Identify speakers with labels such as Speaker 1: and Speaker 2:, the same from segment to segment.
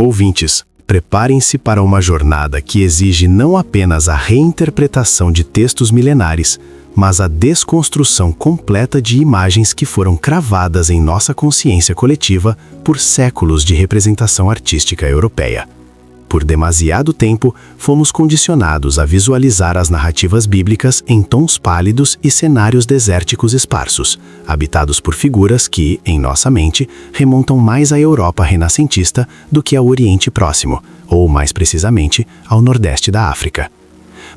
Speaker 1: Ouvintes, preparem-se para uma jornada que exige não apenas a reinterpretação de textos milenares, mas a desconstrução completa de imagens que foram cravadas em nossa consciência coletiva por séculos de representação artística europeia. Por demasiado tempo, fomos condicionados a visualizar as narrativas bíblicas em tons pálidos e cenários desérticos esparsos, habitados por figuras que, em nossa mente, remontam mais à Europa renascentista do que ao Oriente Próximo, ou mais precisamente, ao Nordeste da África.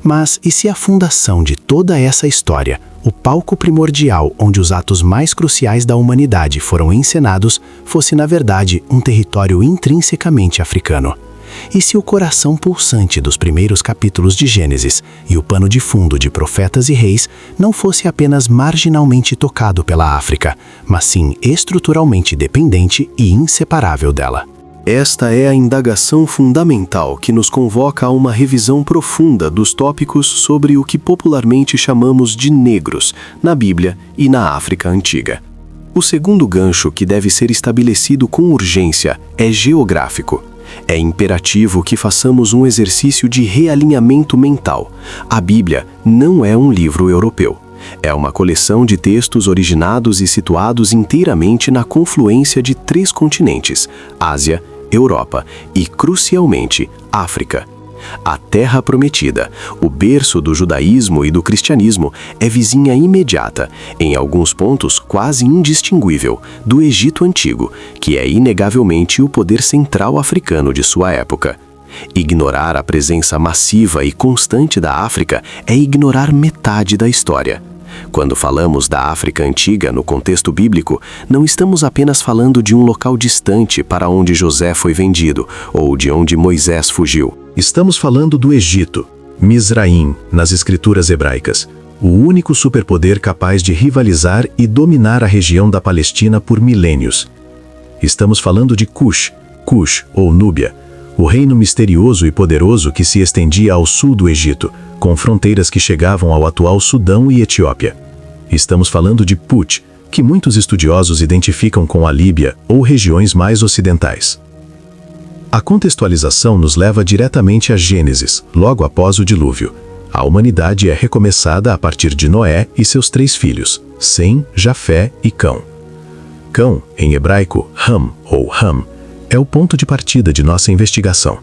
Speaker 1: Mas e se a fundação de toda essa história, o palco primordial onde os atos mais cruciais da humanidade foram encenados, fosse na verdade um território intrinsecamente africano? E se o coração pulsante dos primeiros capítulos de Gênesis e o pano de fundo de Profetas e Reis não fosse apenas marginalmente tocado pela África, mas sim estruturalmente dependente e inseparável dela?
Speaker 2: Esta é a indagação fundamental que nos convoca a uma revisão profunda dos tópicos sobre o que popularmente chamamos de negros na Bíblia e na África Antiga. O segundo gancho que deve ser estabelecido com urgência é geográfico. É imperativo que façamos um exercício de realinhamento mental. A Bíblia não é um livro europeu. É uma coleção de textos originados e situados inteiramente na confluência de 3 continentes: Ásia, Europa e, crucialmente, África. A Terra Prometida, o berço do judaísmo e do cristianismo, é vizinha imediata, em alguns pontos quase indistinguível, do Egito Antigo, que é inegavelmente o poder central africano de sua época. Ignorar a presença massiva e constante da África é ignorar metade da história. Quando falamos da África Antiga no contexto bíblico, não estamos apenas falando de um local distante para onde José foi vendido, ou de onde Moisés fugiu.
Speaker 3: Estamos falando do Egito, Mizraim, nas escrituras hebraicas, o único superpoder capaz de rivalizar e dominar a região da Palestina por milênios. Estamos falando de Cush ou Núbia, o reino misterioso e poderoso que se estendia ao sul do Egito, com fronteiras que chegavam ao atual Sudão e Etiópia. Estamos falando de Put, que muitos estudiosos identificam com a Líbia ou regiões mais ocidentais. A contextualização nos leva diretamente a Gênesis, logo após o dilúvio. A humanidade é recomeçada a partir de Noé e seus 3 filhos, Sem, Jafé e Cão. Cão, em hebraico, Ham ou Ham, é o ponto de partida de nossa investigação.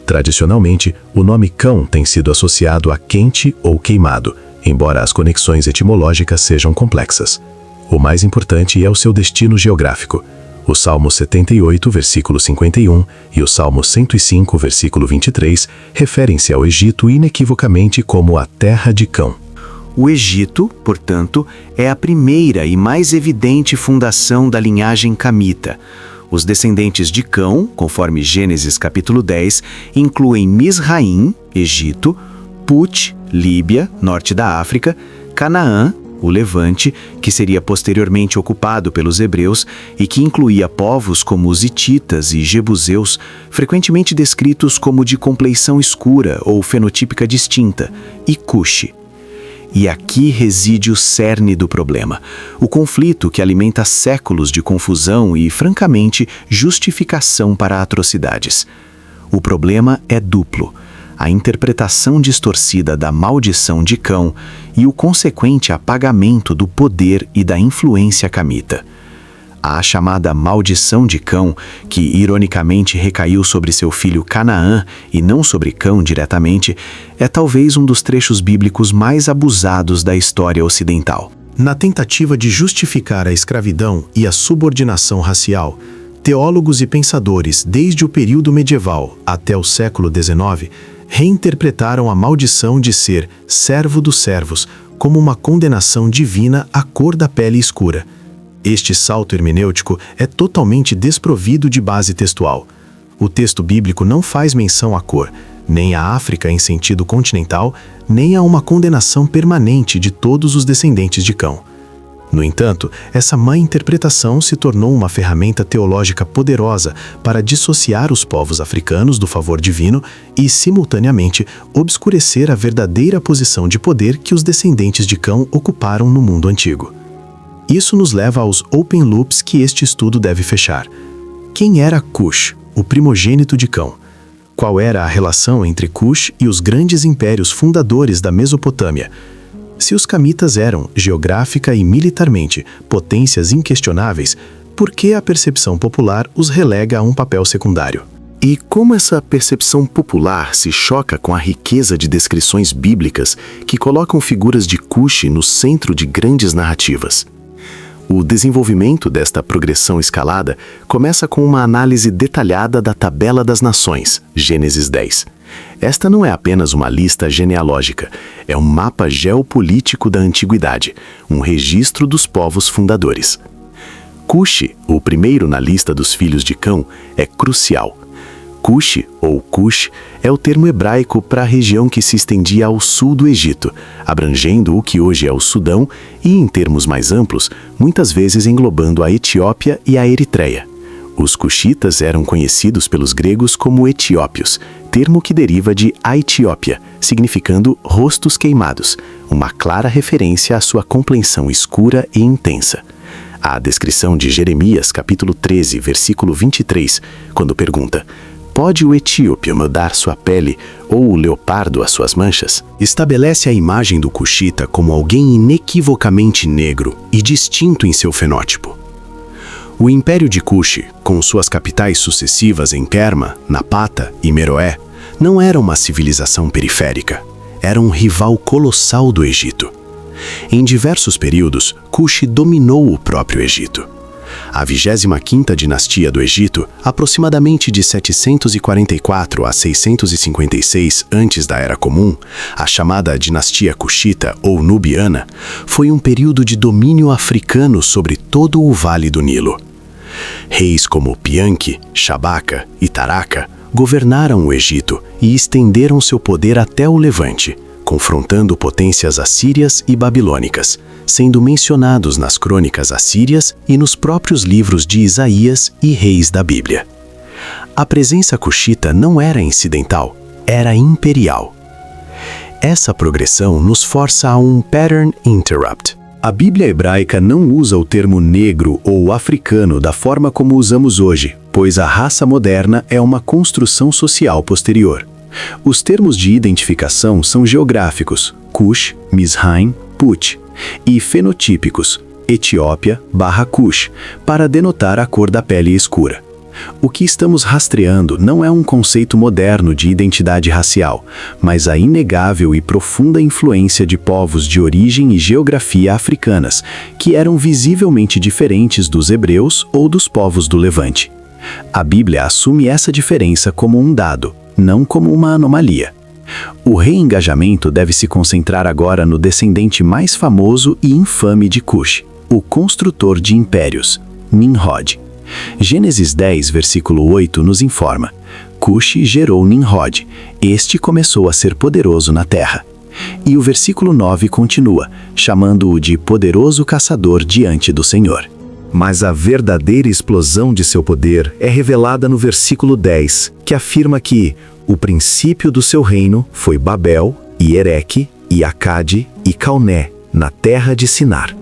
Speaker 3: Tradicionalmente, o nome Cão tem sido associado a quente ou queimado, embora as conexões etimológicas sejam complexas. O mais importante é o seu destino geográfico. O Salmo 78, versículo 51, e o Salmo 105, versículo 23, referem-se ao Egito inequivocamente como a terra de Cão.
Speaker 4: O Egito, portanto, é a primeira e mais evidente fundação da linhagem camita. Os descendentes de Cão, conforme Gênesis capítulo 10, incluem Mizraim, Egito, Put, Líbia, norte da África, Canaã, o Levante, que seria posteriormente ocupado pelos hebreus e que incluía povos como os hititas e jebuseus, frequentemente descritos como de compleição escura ou fenotípica distinta, e Cush. E aqui reside o cerne do problema, o conflito que alimenta séculos de confusão e, francamente, justificação para atrocidades. O problema é duplo: a interpretação distorcida da maldição de Cão e o consequente apagamento do poder e da influência camita. A chamada maldição de Cão, que ironicamente recaiu sobre seu filho Canaã e não sobre Cão diretamente, é talvez um dos trechos bíblicos mais abusados da história ocidental.
Speaker 1: Na tentativa de justificar a escravidão e a subordinação racial, teólogos e pensadores, desde o período medieval até o século XIX, reinterpretaram a maldição de ser servo dos servos como uma condenação divina à cor da pele escura. Este salto hermenêutico é totalmente desprovido de base textual. O texto bíblico não faz menção à cor, nem à África em sentido continental, nem a uma condenação permanente de todos os descendentes de Cão. No entanto, essa má interpretação se tornou uma ferramenta teológica poderosa para dissociar os povos africanos do favor divino e, simultaneamente, obscurecer a verdadeira posição de poder que os descendentes de Cão ocuparam no mundo antigo. Isso nos leva aos open loops que este estudo deve fechar. Quem era Cush, o primogênito de Cão. Qual era a relação entre Cush e os grandes impérios fundadores da Mesopotâmia? Se os camitas eram, geográfica e militarmente, potências inquestionáveis, por que a percepção popular os relega a um papel secundário?
Speaker 2: E como essa percepção popular se choca com a riqueza de descrições bíblicas que colocam figuras de Cush no centro de grandes narrativas? O desenvolvimento desta progressão escalada começa com uma análise detalhada da Tabela das Nações, Gênesis 10. Esta não é apenas uma lista genealógica, é um mapa geopolítico da antiguidade, um registro dos povos fundadores. Cush, o primeiro na lista dos filhos de Cão, é crucial. Cush, ou Cush, é o termo hebraico para a região que se estendia ao sul do Egito, abrangendo o que hoje é o Sudão e, em termos mais amplos, muitas vezes englobando a Etiópia e a Eritreia. Os cuxitas eram conhecidos pelos gregos como etiópios, termo que deriva de Aetiópia, significando rostos queimados, uma clara referência à sua complexão escura e intensa. A descrição de Jeremias, capítulo 13, versículo 23, quando pergunta: "Pode o etíope mudar sua pele ou o leopardo as suas manchas?", estabelece a imagem do cuxita como alguém inequivocamente negro e distinto em seu fenótipo. O Império de Cush, com suas capitais sucessivas em Kerma, Napata e Meroé, não era uma civilização periférica, era um rival colossal do Egito. Em diversos períodos, Cush dominou o próprio Egito. A 25ª dinastia do Egito, aproximadamente de 744 a 656 antes da Era Comum, a chamada dinastia Cuxita ou Nubiana, foi um período de domínio africano sobre todo o Vale do Nilo. Reis como Pianki, Shabaka e Taraka governaram o Egito e estenderam seu poder até o Levante, confrontando potências assírias e babilônicas, sendo mencionados nas crônicas assírias e nos próprios livros de Isaías e Reis da Bíblia. A presença cuxita não era incidental, era imperial. Essa progressão nos força a um pattern interrupt. A Bíblia hebraica não usa o termo negro ou africano da forma como usamos hoje, pois a raça moderna é uma construção social posterior. Os termos de identificação são geográficos, Cush, Mizraim, Put, e fenotípicos, Etiópia/Cush, para denotar a cor da pele escura. O que estamos rastreando não é um conceito moderno de identidade racial, mas a inegável e profunda influência de povos de origem e geografia africanas, que eram visivelmente diferentes dos hebreus ou dos povos do Levante. A Bíblia assume essa diferença como um dado, não como uma anomalia. O reengajamento deve se concentrar agora no descendente mais famoso e infame de Cush, o construtor de impérios, Nimrod. Gênesis 10, versículo 8 nos informa: Cush gerou Nimrod, este começou a ser poderoso na terra. E o versículo 9 continua, chamando-o de poderoso caçador diante do Senhor.
Speaker 3: Mas a verdadeira explosão de seu poder é revelada no versículo 10, que afirma que o princípio do seu reino foi Babel, e Ereque, e Acade, e Calné, na terra de Sinar.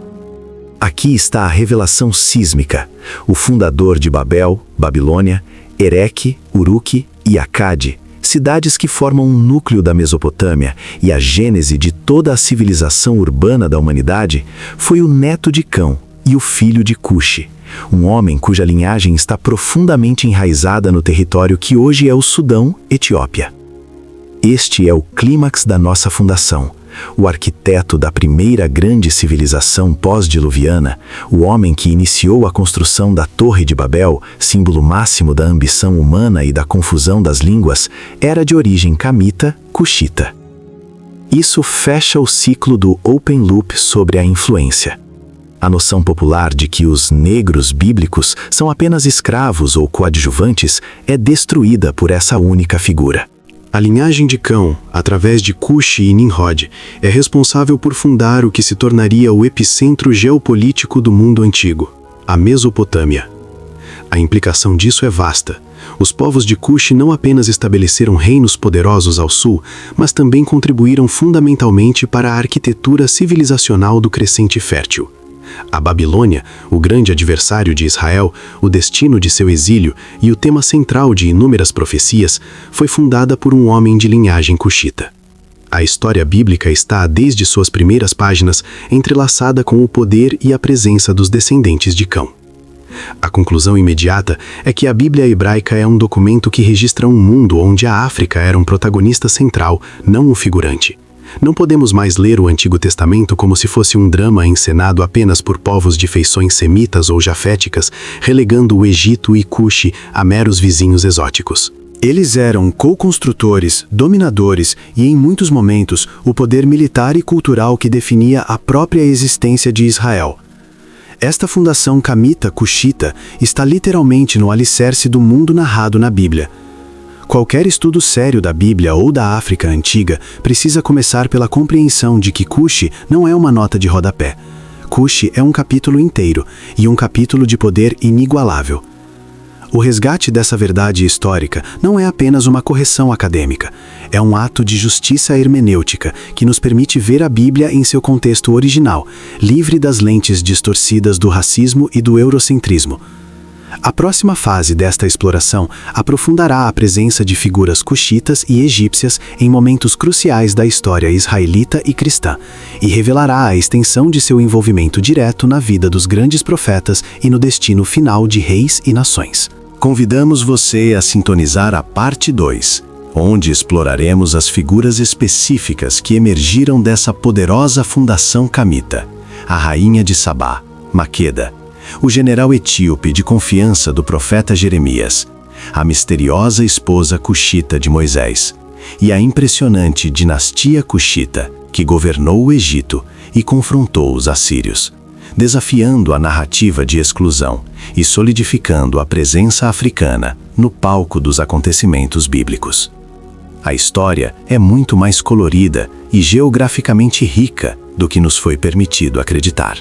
Speaker 3: Aqui está a revelação sísmica. O fundador de Babel, Babilônia, Ereque, Uruque e Acade, cidades que formam um núcleo da Mesopotâmia e a gênese de toda a civilização urbana da humanidade, foi o neto de Cão e o filho de Cush, um homem cuja linhagem está profundamente enraizada no território que hoje é o Sudão, Etiópia. Este é o clímax da nossa fundação. O arquiteto da primeira grande civilização pós-diluviana, o homem que iniciou a construção da Torre de Babel, símbolo máximo da ambição humana e da confusão das línguas, era de origem camita, cuxita. Isso fecha o ciclo do open loop sobre a influência. A noção popular de que os negros bíblicos são apenas escravos ou coadjuvantes é destruída por essa única figura.
Speaker 1: A linhagem de Cão, através de Cush e Nimrod, é responsável por fundar o que se tornaria o epicentro geopolítico do mundo antigo, a Mesopotâmia. A implicação disso é vasta. Os povos de Cush não apenas estabeleceram reinos poderosos ao sul, mas também contribuíram fundamentalmente para a arquitetura civilizacional do crescente fértil. A Babilônia, o grande adversário de Israel, o destino de seu exílio e o tema central de inúmeras profecias, foi fundada por um homem de linhagem cuxita. A história bíblica está, desde suas primeiras páginas, entrelaçada com o poder e a presença dos descendentes de Cão. A conclusão imediata é que a Bíblia hebraica é um documento que registra um mundo onde a África era um protagonista central, não um figurante. Não podemos mais ler o Antigo Testamento como se fosse um drama encenado apenas por povos de feições semitas ou jaféticas, relegando o Egito e Cuxi a meros vizinhos exóticos. Eles eram co-construtores, dominadores e, em muitos momentos, o poder militar e cultural que definia a própria existência de Israel. Esta fundação camita-cuxita está literalmente no alicerce do mundo narrado na Bíblia. Qualquer estudo sério da Bíblia ou da África antiga precisa começar pela compreensão de que Cuxi não é uma nota de rodapé. Cuxi é um capítulo inteiro e um capítulo de poder inigualável. O resgate dessa verdade histórica não é apenas uma correção acadêmica, é um ato de justiça hermenêutica que nos permite ver a Bíblia em seu contexto original, livre das lentes distorcidas do racismo e do eurocentrismo. A próxima fase desta exploração aprofundará a presença de figuras cuxitas e egípcias em momentos cruciais da história israelita e cristã, e revelará a extensão de seu envolvimento direto na vida dos grandes profetas e no destino final de reis e nações.
Speaker 2: Convidamos você a sintonizar a parte 2, onde exploraremos as figuras específicas que emergiram dessa poderosa fundação camita: a rainha de Sabá, Maqueda, o general etíope de confiança do profeta Jeremias, a misteriosa esposa cuxita de Moisés e a impressionante dinastia cuxita que governou o Egito e confrontou os assírios, desafiando a narrativa de exclusão e solidificando a presença africana no palco dos acontecimentos bíblicos. A história é muito mais colorida e geograficamente rica do que nos foi permitido acreditar.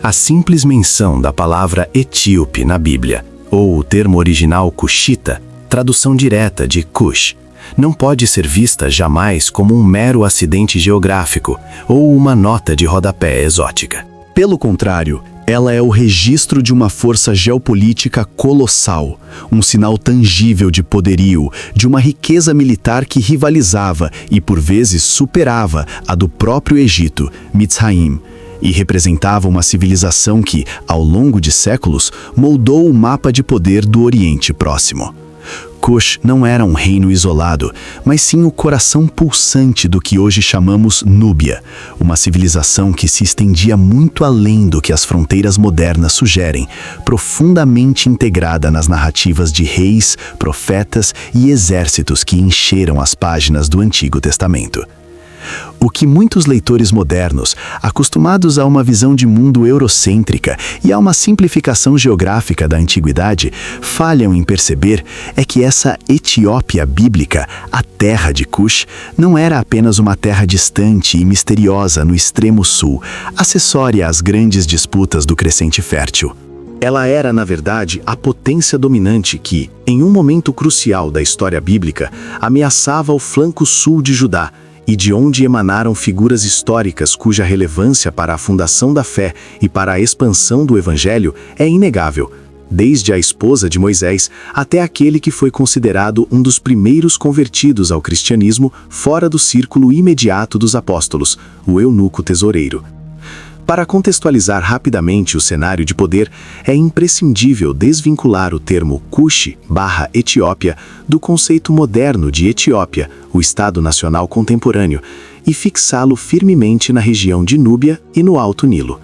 Speaker 2: A simples menção da palavra etíope na Bíblia, ou o termo original cuxita, tradução direta de Cush, não pode ser vista jamais como um mero acidente geográfico ou uma nota de rodapé exótica. Pelo contrário, ela é o registro de uma força geopolítica colossal, um sinal tangível de poderio, de uma riqueza militar que rivalizava e por vezes superava a do próprio Egito, Mitzraim, e representava uma civilização que, ao longo de séculos, moldou o mapa de poder do Oriente Próximo. Cush não era um reino isolado, mas sim o coração pulsante do que hoje chamamos Núbia, uma civilização que se estendia muito além do que as fronteiras modernas sugerem, profundamente integrada nas narrativas de reis, profetas e exércitos que encheram as páginas do Antigo Testamento. O que muitos leitores modernos, acostumados a uma visão de mundo eurocêntrica e a uma simplificação geográfica da antiguidade, falham em perceber é que essa Etiópia bíblica, a terra de Cush, não era apenas uma terra distante e misteriosa no extremo sul, acessória às grandes disputas do crescente fértil. Ela era, na verdade, a potência dominante que, em um momento crucial da história bíblica, ameaçava o flanco sul de Judá, e de onde emanaram figuras históricas cuja relevância para a fundação da fé e para a expansão do Evangelho é inegável, desde a esposa de Moisés até aquele que foi considerado um dos primeiros convertidos ao cristianismo fora do círculo imediato dos apóstolos, o eunuco tesoureiro. Para contextualizar rapidamente o cenário de poder, é imprescindível desvincular o termo Cuxi/Etiópia do conceito moderno de Etiópia, o Estado Nacional contemporâneo, e fixá-lo firmemente na região de Núbia e no Alto Nilo.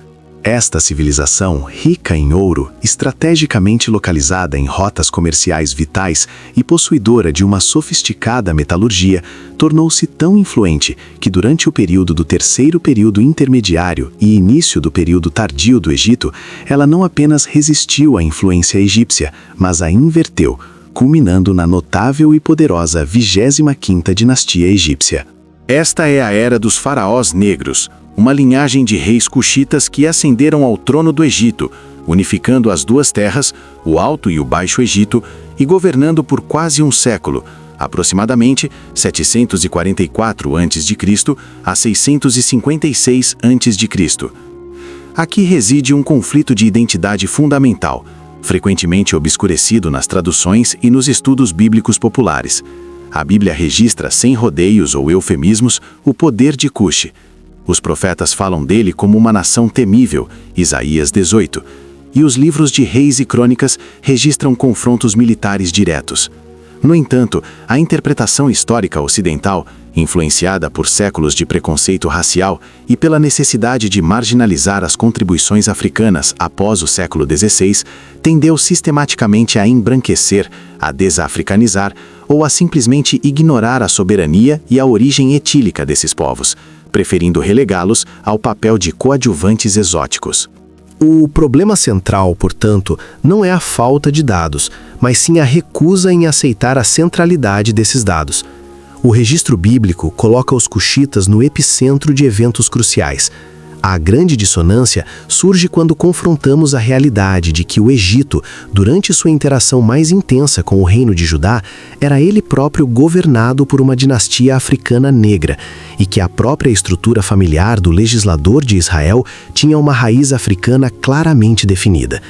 Speaker 2: Esta civilização, rica em ouro, estrategicamente localizada em rotas comerciais vitais e possuidora de uma sofisticada metalurgia, tornou-se tão influente que durante o período do Terceiro Período Intermediário e início do período tardio do Egito, ela não apenas resistiu à influência egípcia, mas a inverteu, culminando na notável e poderosa 25ª dinastia egípcia. Esta é a era dos faraós negros, uma linhagem de reis cuxitas que ascenderam ao trono do Egito, unificando as duas terras, o Alto e o Baixo Egito, e governando por quase um século, aproximadamente 744 a.C. a 656 a.C. Aqui reside um conflito de identidade fundamental, frequentemente obscurecido nas traduções e nos estudos bíblicos populares. A Bíblia registra, sem rodeios ou eufemismos, o poder de Cuxe. Os profetas falam dele como uma nação temível, Isaías 18, e os livros de Reis e Crônicas registram confrontos militares diretos. No entanto, a interpretação histórica ocidental, influenciada por séculos de preconceito racial e pela necessidade de marginalizar as contribuições africanas após o século XVI, tendeu sistematicamente a embranquecer, a desafricanizar ou a simplesmente ignorar a soberania e a origem etílica desses povos, preferindo relegá-los ao papel de coadjuvantes exóticos.
Speaker 1: O problema central, portanto, não é a falta de dados, mas sim a recusa em aceitar a centralidade desses dados. O registro bíblico coloca os cuxitas no epicentro de eventos cruciais. A grande dissonância surge quando confrontamos a realidade de que o Egito, durante sua interação mais intensa com o reino de Judá, era ele próprio governado por uma dinastia africana negra, e que a própria estrutura familiar do legislador de Israel tinha uma raiz africana claramente definida.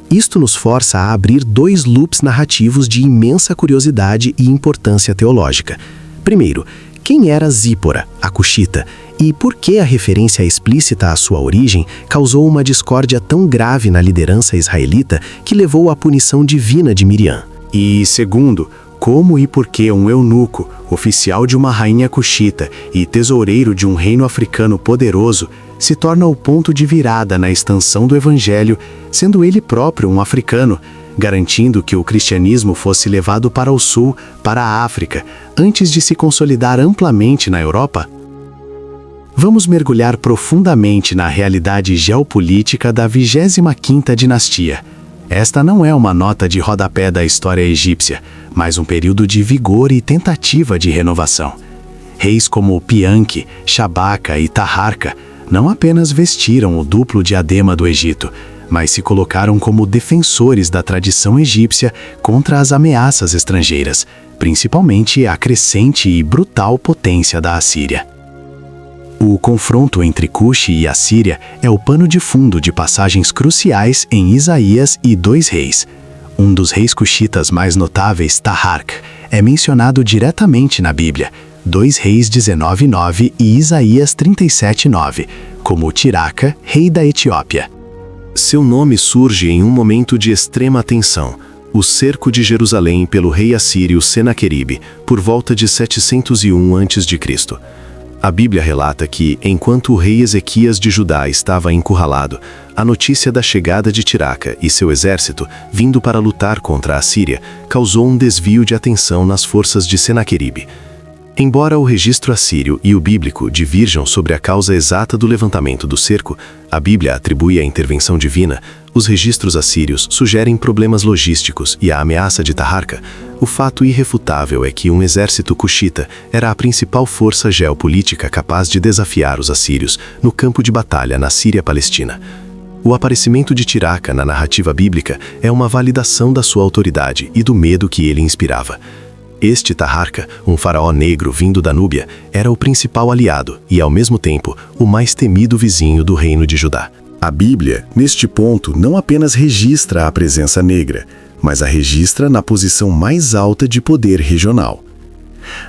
Speaker 1: Isto nos força a abrir dois loops narrativos de imensa curiosidade e importância teológica. Primeiro, quem era Zípora, a cuxita, e por que a referência explícita à sua origem causou uma discórdia tão grave na liderança israelita que levou à punição divina de Miriam?
Speaker 4: E segundo, como e por que um eunuco, oficial de uma rainha cuxita e tesoureiro de um reino africano poderoso, se torna o ponto de virada na expansão do evangelho, sendo ele próprio um africano, garantindo que o cristianismo fosse levado para o sul, para a África, antes de se consolidar amplamente na Europa? Vamos mergulhar profundamente na realidade geopolítica da 25ª dinastia. Esta não é uma nota de rodapé da história egípcia, mas um período de vigor e tentativa de renovação. Reis como Pianque, Shabaka e Taharka não apenas vestiram o duplo diadema do Egito, mas se colocaram como defensores da tradição egípcia contra as ameaças estrangeiras, principalmente a crescente e brutal potência da Assíria. O confronto entre Cuxe e Assíria é o pano de fundo de passagens cruciais em Isaías e 2 Reis. Um dos reis cuxitas mais notáveis, Taharka, é mencionado diretamente na Bíblia, 2 Reis 19:9 e Isaías 37:9, como Tiraka, rei da Etiópia.
Speaker 2: Seu nome surge em um momento de extrema tensão, o cerco de Jerusalém pelo rei assírio Senaqueribe, por volta de 701 a.C. A Bíblia relata que, enquanto o rei Ezequias de Judá estava encurralado, a notícia da chegada de Tiraka e seu exército, vindo para lutar contra a Assíria, causou um desvio de atenção nas forças de Senaqueribe. Embora o registro assírio e o bíblico divirjam sobre a causa exata do levantamento do cerco, a Bíblia atribui a intervenção divina, os registros assírios sugerem problemas logísticos e a ameaça de Taharka. O fato irrefutável é que um exército cuxita era a principal força geopolítica capaz de desafiar os assírios no campo de batalha na Síria-Palestina. O aparecimento de Tiraka na narrativa bíblica é uma validação da sua autoridade e do medo que ele inspirava. Este Taharka, um faraó negro vindo da Núbia, era o principal aliado e, ao mesmo tempo, o mais temido vizinho do reino de Judá.
Speaker 3: A Bíblia, neste ponto, não apenas registra a presença negra, mas a registra na posição mais alta de poder regional.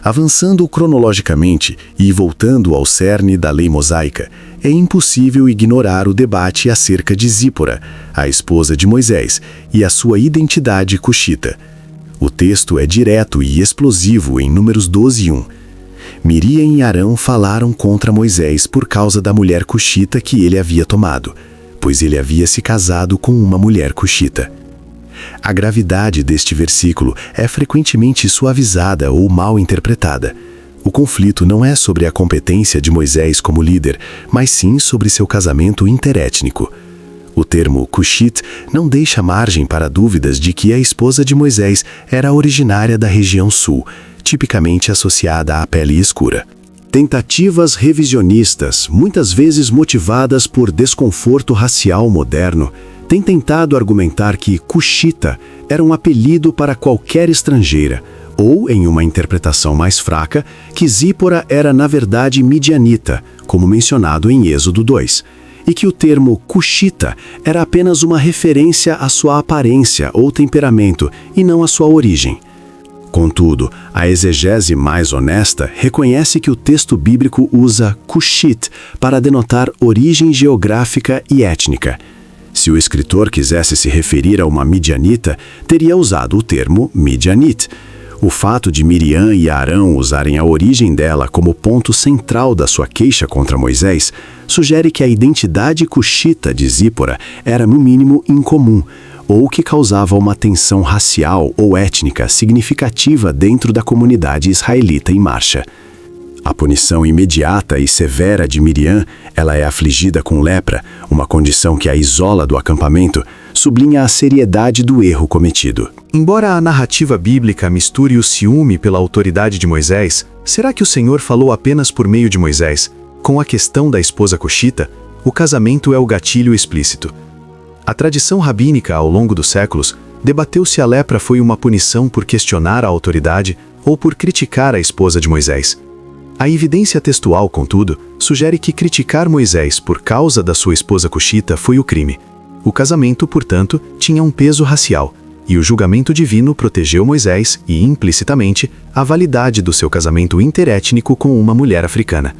Speaker 3: Avançando cronologicamente e voltando ao cerne da lei mosaica, é impossível ignorar o debate acerca de Zípora, a esposa de Moisés, e a sua identidade cuxita. O texto é direto e explosivo em Números 12:1. Miriam e Arão falaram contra Moisés por causa da mulher cuxita que ele havia tomado, pois ele havia se casado com uma mulher cuxita. A gravidade deste versículo é frequentemente suavizada ou mal interpretada. O conflito não é sobre a competência de Moisés como líder, mas sim sobre seu casamento interétnico. O termo Cuxit não deixa margem para dúvidas de que a esposa de Moisés era originária da região sul, tipicamente associada à pele escura. Tentativas revisionistas, muitas vezes motivadas por desconforto racial moderno, têm tentado argumentar que Cuxita era um apelido para qualquer estrangeira, ou, em uma interpretação mais fraca, que Zípora era na verdade midianita, como mencionado em Êxodo 2.
Speaker 1: e que o termo cuxita era apenas uma referência à sua aparência ou temperamento e não à sua origem. Contudo, a exegese mais honesta reconhece que o texto bíblico usa cuxit para denotar origem geográfica e étnica. Se o escritor quisesse se referir a uma midianita, teria usado o termo midianite. O fato de Miriam e Arão usarem a origem dela como ponto central da sua queixa contra Moisés sugere que a identidade cuxita de Zípora era, no mínimo, incomum, ou que causava uma tensão racial ou étnica significativa dentro da comunidade israelita em marcha. A punição imediata e severa de Miriam, ela é afligida com lepra, uma condição que a isola do acampamento, sublinha a seriedade do erro cometido.
Speaker 3: Embora a narrativa bíblica misture o ciúme pela autoridade de Moisés, será que o Senhor falou apenas por meio de Moisés? Com a questão da esposa cuxita, o casamento é o gatilho explícito. A tradição rabínica, ao longo dos séculos, debateu se a lepra foi uma punição por questionar a autoridade ou por criticar a esposa de Moisés. A evidência textual, contudo, sugere que criticar Moisés por causa da sua esposa cuxita foi o crime. O casamento, portanto, tinha um peso racial, e o julgamento divino protegeu Moisés e, implicitamente, a validade do seu casamento interétnico com uma mulher africana.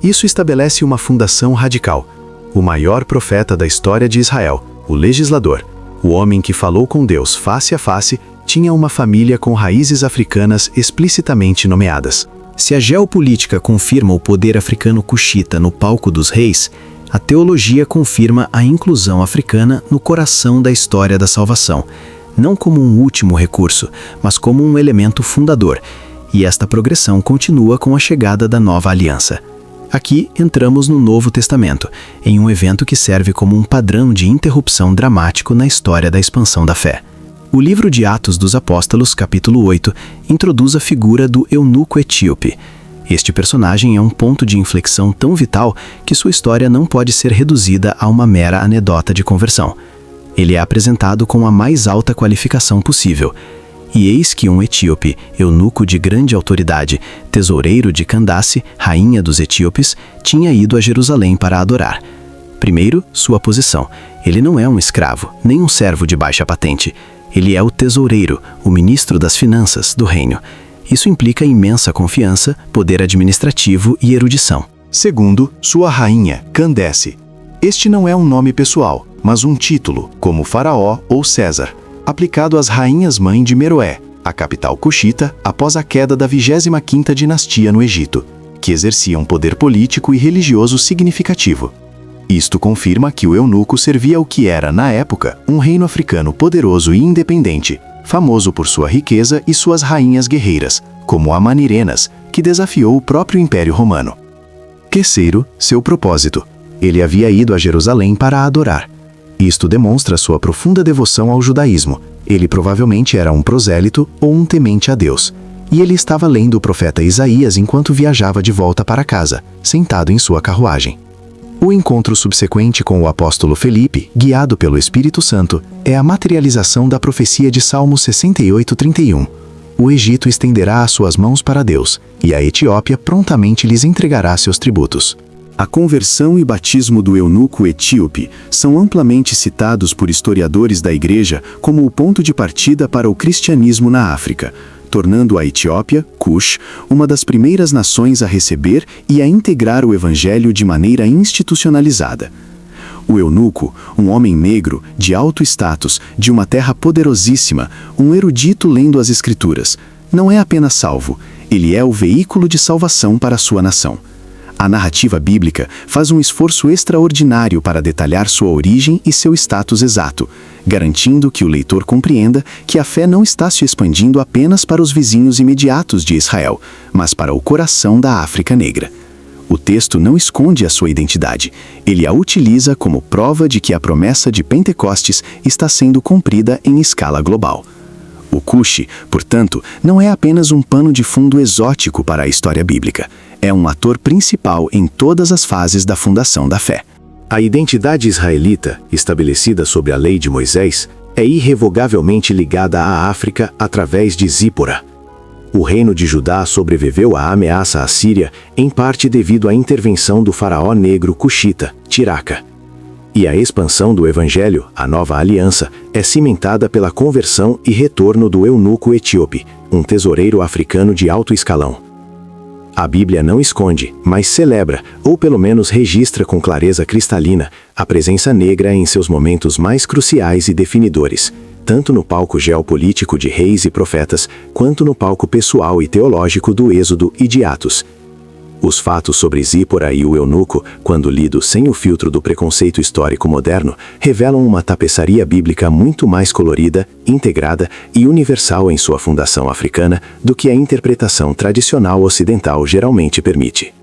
Speaker 3: Isso estabelece uma fundação radical. O maior profeta da história de Israel, o legislador, o homem que falou com Deus face a face, tinha uma família com raízes africanas explicitamente nomeadas.
Speaker 4: Se a geopolítica confirma o poder africano cuxita no palco dos reis, a teologia confirma a inclusão africana no coração da história da salvação, não como um último recurso, mas como um elemento fundador, e esta progressão continua com a chegada da nova aliança. Aqui entramos no Novo Testamento, em um evento que serve como um padrão de interrupção dramático na história da expansão da fé. O livro de Atos dos Apóstolos, capítulo 8, introduz a figura do eunuco etíope. Este personagem é um ponto de inflexão tão vital que sua história não pode ser reduzida a uma mera anedota de conversão. Ele é apresentado com a mais alta qualificação possível. E eis que um etíope, eunuco de grande autoridade, tesoureiro de Candace, rainha dos etíopes, tinha ido a Jerusalém para adorar. Primeiro, sua posição. Ele não é um escravo, nem um servo de baixa patente. Ele é o tesoureiro, o ministro das finanças do reino. Isso implica imensa confiança, poder administrativo e erudição.
Speaker 2: Segundo, sua rainha, Candace. Este não é um nome pessoal, mas um título, como Faraó ou César, aplicado às rainhas-mãe de Meroé, a capital cuxita, após a queda da 25ª dinastia no Egito, que exercia um poder político e religioso significativo. Isto confirma que o eunuco servia ao que era, na época, um reino africano poderoso e independente, famoso por sua riqueza e suas rainhas guerreiras, como a Manirenas, que desafiou o próprio Império Romano. Terceiro, seu propósito. Ele havia ido a Jerusalém para adorar. Isto demonstra sua profunda devoção ao judaísmo. Ele provavelmente era um prosélito ou um temente a Deus. E ele estava lendo o profeta Isaías enquanto viajava de volta para casa, sentado em sua carruagem. O encontro subsequente com o apóstolo Felipe, guiado pelo Espírito Santo, é a materialização da profecia de Salmo 68:31. O Egito estenderá as suas mãos para Deus, e a Etiópia prontamente lhes entregará seus tributos. A conversão e batismo do eunuco etíope são amplamente citados por historiadores da Igreja como o ponto de partida para o cristianismo na África, tornando a Etiópia, Cush, uma das primeiras nações a receber e a integrar o Evangelho de maneira institucionalizada. O eunuco, um homem negro, de alto status, de uma terra poderosíssima, um erudito lendo as Escrituras, não é apenas salvo, ele é o veículo de salvação para a sua nação. A narrativa bíblica faz um esforço extraordinário para detalhar sua origem e seu status exato, garantindo que o leitor compreenda que a fé não está se expandindo apenas para os vizinhos imediatos de Israel, mas para o coração da África Negra. O texto não esconde a sua identidade, ele a utiliza como prova de que a promessa de Pentecostes está sendo cumprida em escala global. O Cuxi, portanto, não é apenas um pano de fundo exótico para a história bíblica. É um ator principal em todas as fases da fundação da fé.
Speaker 3: A identidade israelita, estabelecida sob a lei de Moisés, é irrevogavelmente ligada à África através de Zípora. O reino de Judá sobreviveu à ameaça assíria, em parte devido à intervenção do faraó negro cuxita, Tiraka. E a expansão do Evangelho, a nova aliança, é cimentada pela conversão e retorno do eunuco etíope, um tesoureiro africano de alto escalão. A Bíblia não esconde, mas celebra, ou pelo menos registra com clareza cristalina, a presença negra em seus momentos mais cruciais e definidores, tanto no palco geopolítico de reis e profetas, quanto no palco pessoal e teológico do Êxodo e de Atos. Os fatos sobre Zípora e o eunuco, quando lidos sem o filtro do preconceito histórico moderno, revelam uma tapeçaria bíblica muito mais colorida, integrada e universal em sua fundação africana do que a interpretação tradicional ocidental geralmente permite.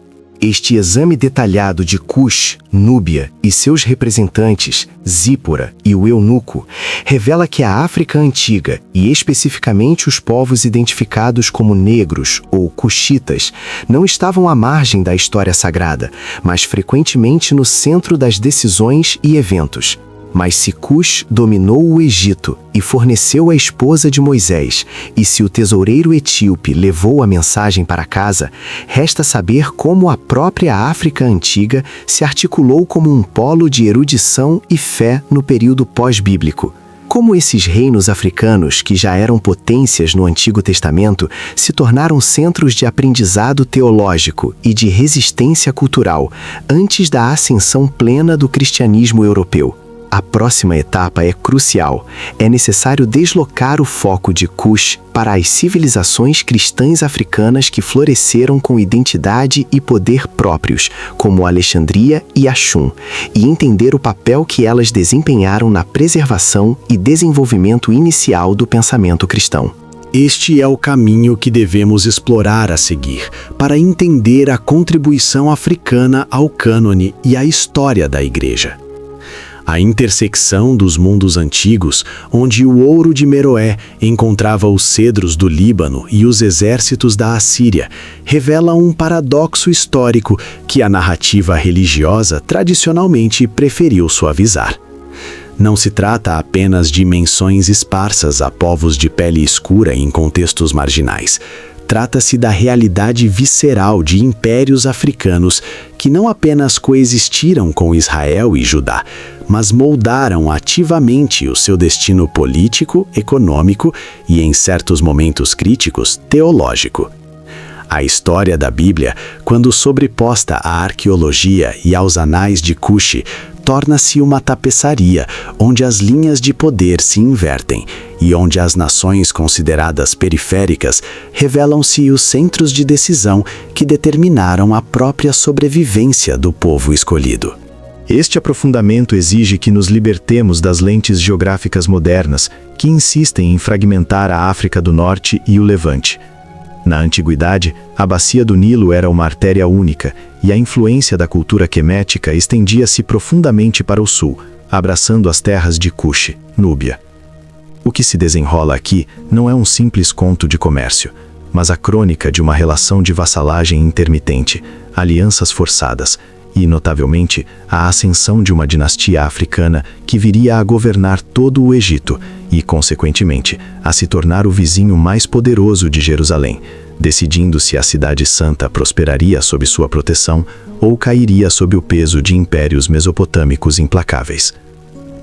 Speaker 1: Este exame detalhado de Cush, Núbia e seus representantes, Zípora e o eunuco, revela que a África antiga, e especificamente os povos identificados como negros ou cuxitas, não estavam à margem da história sagrada, mas frequentemente no centro das decisões e eventos. Mas se Cush dominou o Egito e forneceu a esposa de Moisés, e se o tesoureiro etíope levou a mensagem para casa, resta saber como a própria África antiga se articulou como um polo de erudição e fé no período pós-bíblico. Como esses reinos africanos, que já eram potências no Antigo Testamento, se tornaram centros de aprendizado teológico e de resistência cultural, antes da ascensão plena do cristianismo europeu. A próxima etapa é crucial. É necessário deslocar o foco de Cush para as civilizações cristãs africanas que floresceram com identidade e poder próprios, como Alexandria e Axum, e entender o papel que elas desempenharam na preservação e desenvolvimento inicial do pensamento cristão.
Speaker 4: Este é o caminho que devemos explorar a seguir, para entender a contribuição africana ao cânone e à história da Igreja. A intersecção dos mundos antigos, onde o ouro de Meroé encontrava os cedros do Líbano e os exércitos da Assíria, revela um paradoxo histórico que a narrativa religiosa tradicionalmente preferiu suavizar. Não se trata apenas de menções esparsas a povos de pele escura em contextos marginais. Trata-se da realidade visceral de impérios africanos que não apenas coexistiram com Israel e Judá, mas moldaram ativamente o seu destino político, econômico e, em certos momentos críticos, teológico. A história da Bíblia, quando sobreposta à arqueologia e aos anais de Cush, torna-se uma tapeçaria onde as linhas de poder se invertem e onde as nações consideradas periféricas revelam-se os centros de decisão que determinaram a própria sobrevivência do povo escolhido.
Speaker 3: Este aprofundamento exige que nos libertemos das lentes geográficas modernas que insistem em fragmentar a África do Norte e o Levante. Na antiguidade, a bacia do Nilo era uma artéria única e a influência da cultura quemética estendia-se profundamente para o sul, abraçando as terras de Cush, Núbia. O que se desenrola aqui não é um simples conto de comércio, mas a crônica de uma relação de vassalagem intermitente, alianças forçadas e, notavelmente, a ascensão de uma dinastia africana que viria a governar todo o Egito e, consequentemente, a se tornar o vizinho mais poderoso de Jerusalém, decidindo se a Cidade Santa prosperaria sob sua proteção ou cairia sob o peso de impérios mesopotâmicos implacáveis.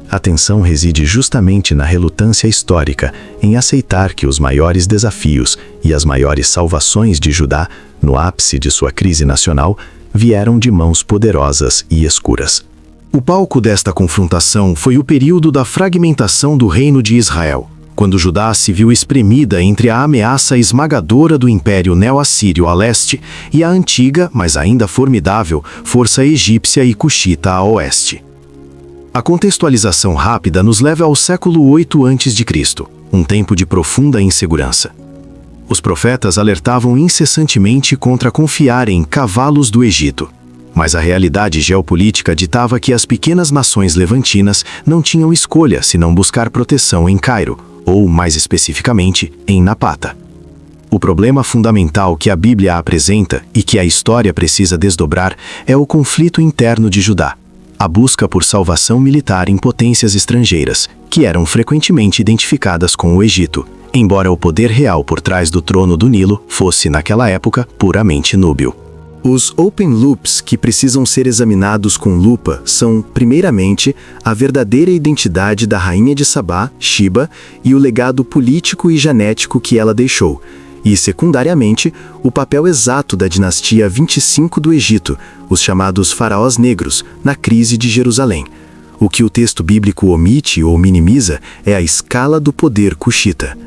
Speaker 3: A tensão reside justamente na relutância histórica em aceitar que os maiores desafios e as maiores salvações de Judá, no ápice de sua crise nacional, vieram de mãos poderosas e escuras.
Speaker 2: O palco desta confrontação foi o período da fragmentação do reino de Israel, quando Judá se viu espremida entre a ameaça esmagadora do Império Neo-Assírio a leste e a antiga, mas ainda formidável, força egípcia e cuxita a oeste. A contextualização rápida nos leva ao século 8 a.C., um tempo de profunda insegurança. Os profetas alertavam incessantemente contra confiar em cavalos do Egito. Mas a realidade geopolítica ditava que as pequenas nações levantinas não tinham escolha senão buscar proteção em Cairo, ou, mais especificamente, em Napata. O problema fundamental que a Bíblia apresenta e que a história precisa desdobrar é o conflito interno de Judá, a busca por salvação militar em potências estrangeiras, que eram frequentemente identificadas com o Egito, embora o poder real por trás do trono do Nilo fosse, naquela época, puramente núbio. Os open loops que precisam ser examinados com lupa são, primeiramente, a verdadeira identidade da rainha de Sabá, Shiba, e o legado político e genético que ela deixou, e, secundariamente, o papel exato da dinastia 25 do Egito, os chamados faraós negros, na crise de Jerusalém. O que o texto bíblico omite ou minimiza é a escala do poder cuxita.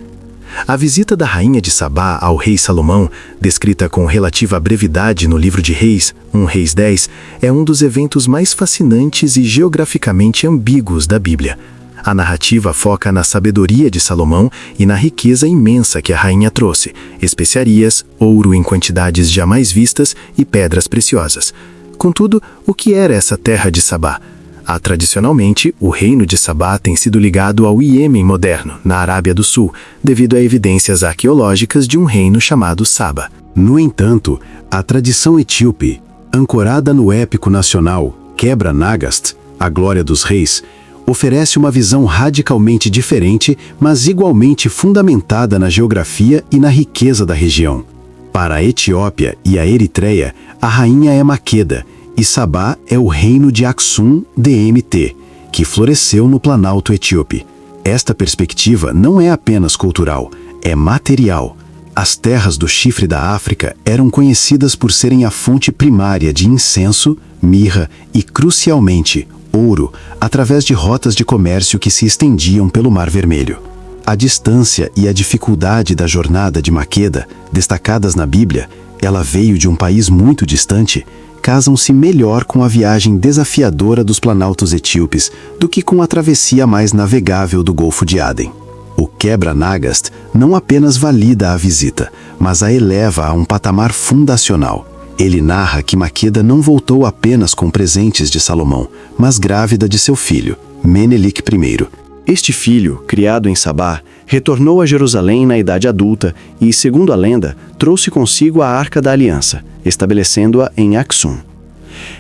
Speaker 2: A visita da rainha de Sabá ao rei Salomão, descrita com relativa brevidade no livro de Reis, 1 Reis 10, é um dos eventos mais fascinantes e geograficamente ambíguos da Bíblia. A narrativa foca na sabedoria de Salomão e na riqueza imensa que a rainha trouxe, especiarias, ouro em quantidades jamais vistas e pedras preciosas. Contudo, o que era essa terra de Sabá? Tradicionalmente, o reino de Sabá tem sido ligado ao Iêmen moderno, na Arábia do Sul, devido a evidências arqueológicas de um reino chamado Saba.
Speaker 1: No entanto, a tradição etíope, ancorada no épico nacional Quebra Nagast, a glória dos reis, oferece uma visão radicalmente diferente, mas igualmente fundamentada na geografia e na riqueza da região. Para a Etiópia e a Eritreia, a rainha é Maqueda, e Sabá é o reino de Aksum DMT, que floresceu no Planalto Etíope. Esta perspectiva não é apenas cultural, é material. As terras do chifre da África eram conhecidas por serem a fonte primária de incenso, mirra e, crucialmente, ouro, através de rotas de comércio que se estendiam pelo Mar Vermelho. A distância e a dificuldade da jornada de Maqueda, destacadas na Bíblia, ela veio de um país muito distante, casam-se melhor com a viagem desafiadora dos planaltos etíopes do que com a travessia mais navegável do Golfo de Aden. O Quebra Nagast não apenas valida a visita, mas a eleva a um patamar fundacional. Ele narra que Maqueda não voltou apenas com presentes de Salomão, mas grávida de seu filho, Menelik I. Este filho, criado em Sabá, retornou a Jerusalém na idade adulta e, segundo a lenda, trouxe consigo a Arca da Aliança, estabelecendo-a em Aksum.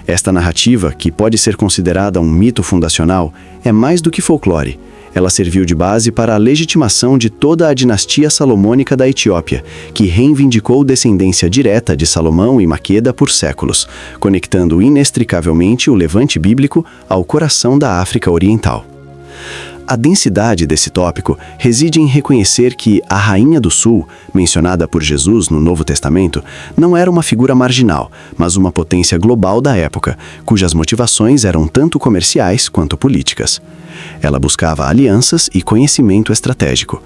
Speaker 1: Esta narrativa, que pode ser considerada um mito fundacional, é mais do que folclore. Ela serviu de base para a legitimação de toda a dinastia salomônica da Etiópia, que reivindicou descendência direta de Salomão e Maqueda por séculos, conectando inextricavelmente o levante bíblico ao coração da África Oriental. A densidade desse tópico reside em reconhecer que a Rainha do Sul, mencionada por Jesus no Novo Testamento, não era uma figura marginal, mas uma potência global da época, cujas motivações eram tanto comerciais quanto políticas. Ela buscava alianças e conhecimento estratégico.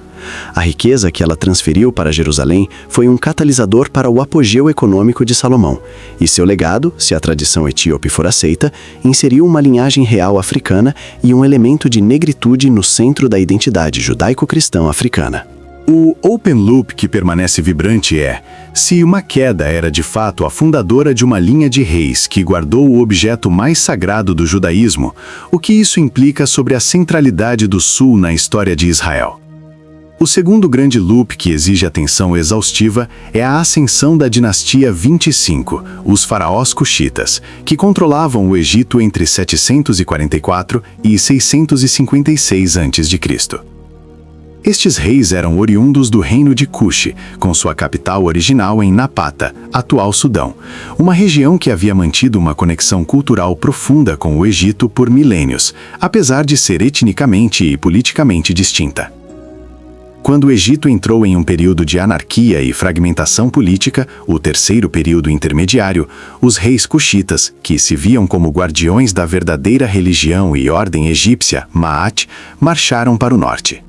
Speaker 1: A riqueza que ela transferiu para Jerusalém foi um catalisador para o apogeu econômico de Salomão, e seu legado, se a tradição etíope for aceita, inseriu uma linhagem real africana e um elemento de negritude no centro da identidade judaico-cristã africana.
Speaker 3: O open loop que permanece vibrante é: se Maqueda era de fato a fundadora de uma linha de reis que guardou o objeto mais sagrado do judaísmo, o que isso implica sobre a centralidade do Sul na história de Israel? O segundo grande loop que exige atenção exaustiva é a ascensão da dinastia 25, os faraós cuxitas, que controlavam o Egito entre 744 e 656 a.C. Estes reis eram oriundos do reino de Cuxi, com sua capital original em Napata, atual Sudão, uma região que havia mantido uma conexão cultural profunda com o Egito por milênios, apesar de ser etnicamente e politicamente distinta. Quando o Egito entrou em um período de anarquia e fragmentação política, o terceiro período intermediário, os reis cuxitas, que se viam como guardiões da verdadeira religião e ordem egípcia, Maat, marcharam para o norte.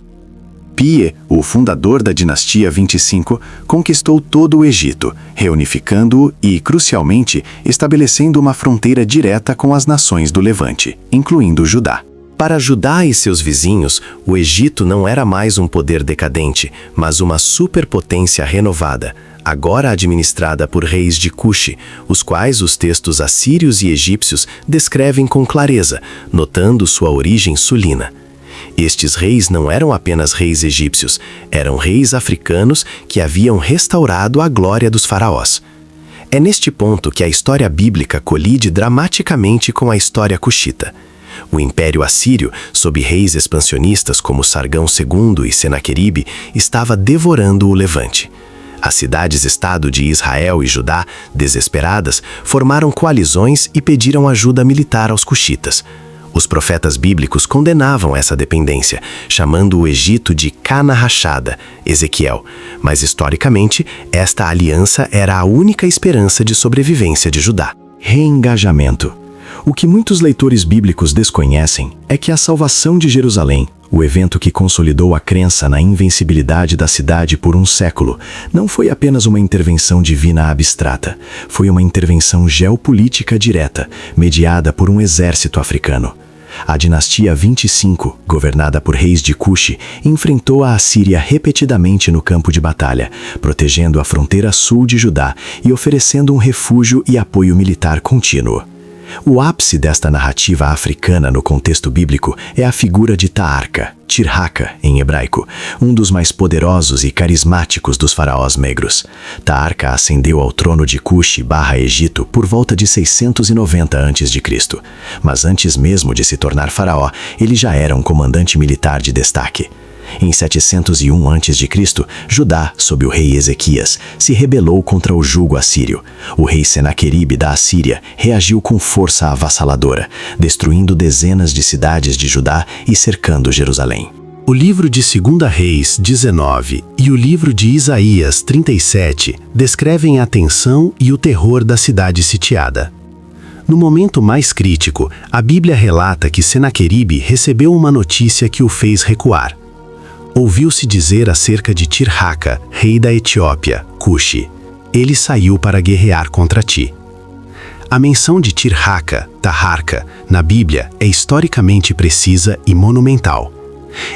Speaker 3: Pie, o fundador da dinastia 25, conquistou todo o Egito, reunificando-o e, crucialmente, estabelecendo uma fronteira direta com as nações do Levante, incluindo Judá.
Speaker 2: Para Judá e seus vizinhos, o Egito não era mais um poder decadente, mas uma superpotência renovada, agora administrada por reis de Cuxi, os quais os textos assírios e egípcios descrevem com clareza, notando sua origem sulina. Estes reis não eram apenas reis egípcios, eram reis africanos que haviam restaurado a glória dos faraós. É neste ponto que a história bíblica colide dramaticamente com a história cuxita. O Império Assírio, sob reis expansionistas como Sargão II e Senaqueribe, estava devorando o Levante.
Speaker 1: As cidades-estado de Israel e Judá, desesperadas, formaram coalizões e pediram ajuda militar aos cuxitas. Os profetas bíblicos condenavam essa dependência, chamando o Egito de Cana Rachada, Ezequiel. Mas, historicamente, esta aliança era a única esperança de sobrevivência de Judá.
Speaker 3: Reengajamento. O que muitos leitores bíblicos desconhecem é que a salvação de Jerusalém, o evento que consolidou a crença na invencibilidade da cidade por um século, não foi apenas uma intervenção divina abstrata, foi uma intervenção geopolítica direta, mediada por um exército africano. A dinastia 25, governada por reis de Cuxi, enfrentou a Assíria repetidamente no campo de batalha, protegendo a fronteira sul de Judá e oferecendo um refúgio e apoio militar contínuo. O ápice desta narrativa africana no contexto bíblico é a figura de Taharka, Tirhaka em hebraico, um dos mais poderosos e carismáticos dos faraós negros. Taharka ascendeu ao trono de Cuxi/Egito por volta de 690 a.C., mas antes mesmo de se tornar faraó, ele já era um comandante militar de destaque. Em 701 a.C., Judá, sob o rei Ezequias, se rebelou contra o jugo assírio. O rei Senaqueribe da Assíria reagiu com força avassaladora, destruindo dezenas de cidades de Judá e cercando Jerusalém.
Speaker 1: O livro de 2 Reis 19 e o livro de Isaías 37 descrevem a tensão e o terror da cidade sitiada. No momento mais crítico, a Bíblia relata que Senaqueribe recebeu uma notícia que o fez recuar. Ouviu-se dizer acerca de Tirhaka, rei da Etiópia, Cuxi: ele saiu para guerrear contra ti. A menção de Tirhaka, Taharka, na Bíblia é historicamente precisa e monumental.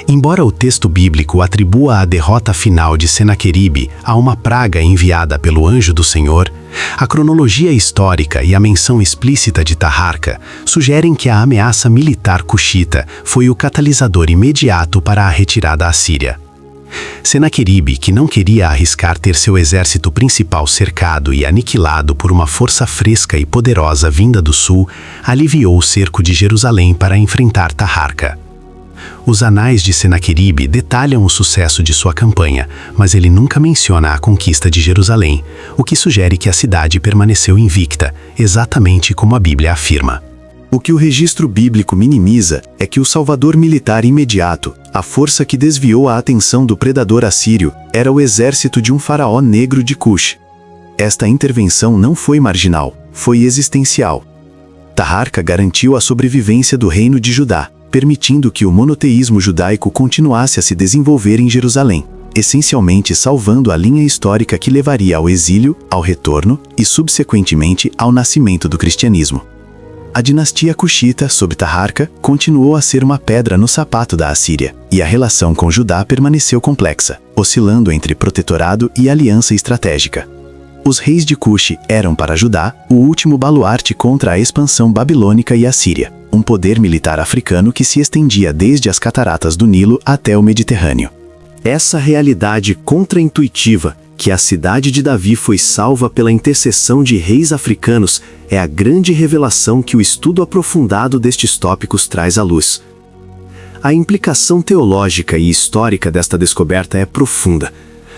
Speaker 1: Embora o texto bíblico atribua a derrota final de Senaqueribe a uma praga enviada pelo anjo do Senhor, a cronologia histórica e a menção explícita de Taharka sugerem que a ameaça militar cuxita foi o catalisador imediato para a retirada assíria. Senaqueribe, que não queria arriscar ter seu exército principal cercado e aniquilado por uma força fresca e poderosa vinda do sul, aliviou o cerco de Jerusalém para enfrentar Taharka. Os anais de Senaqueribe detalham o sucesso de sua campanha, mas ele nunca menciona a conquista de Jerusalém, o que sugere que a cidade permaneceu invicta, exatamente como a Bíblia afirma.
Speaker 2: O que o registro bíblico minimiza é que o salvador militar imediato, a força que desviou a atenção do predador assírio, era o exército de um faraó negro de Cush. Esta intervenção não foi marginal, foi existencial. Taharka garantiu a sobrevivência do reino de Judá, permitindo que o monoteísmo judaico continuasse a se desenvolver em Jerusalém, essencialmente salvando a linha histórica que levaria ao exílio, ao retorno e, subsequentemente, ao nascimento do cristianismo. A dinastia cuxita, sob Taharka, continuou a ser uma pedra no sapato da Assíria, e a relação com Judá permaneceu complexa, oscilando entre protetorado e aliança estratégica. Os reis de Cuxi eram para Judá o último baluarte contra a expansão babilônica e assíria, um poder militar africano que se estendia desde as cataratas do Nilo até o Mediterrâneo. Essa realidade contraintuitiva, que a cidade de Davi foi salva pela intercessão de reis africanos, é a grande revelação que o estudo aprofundado destes tópicos traz à luz. A implicação teológica e histórica desta descoberta é profunda.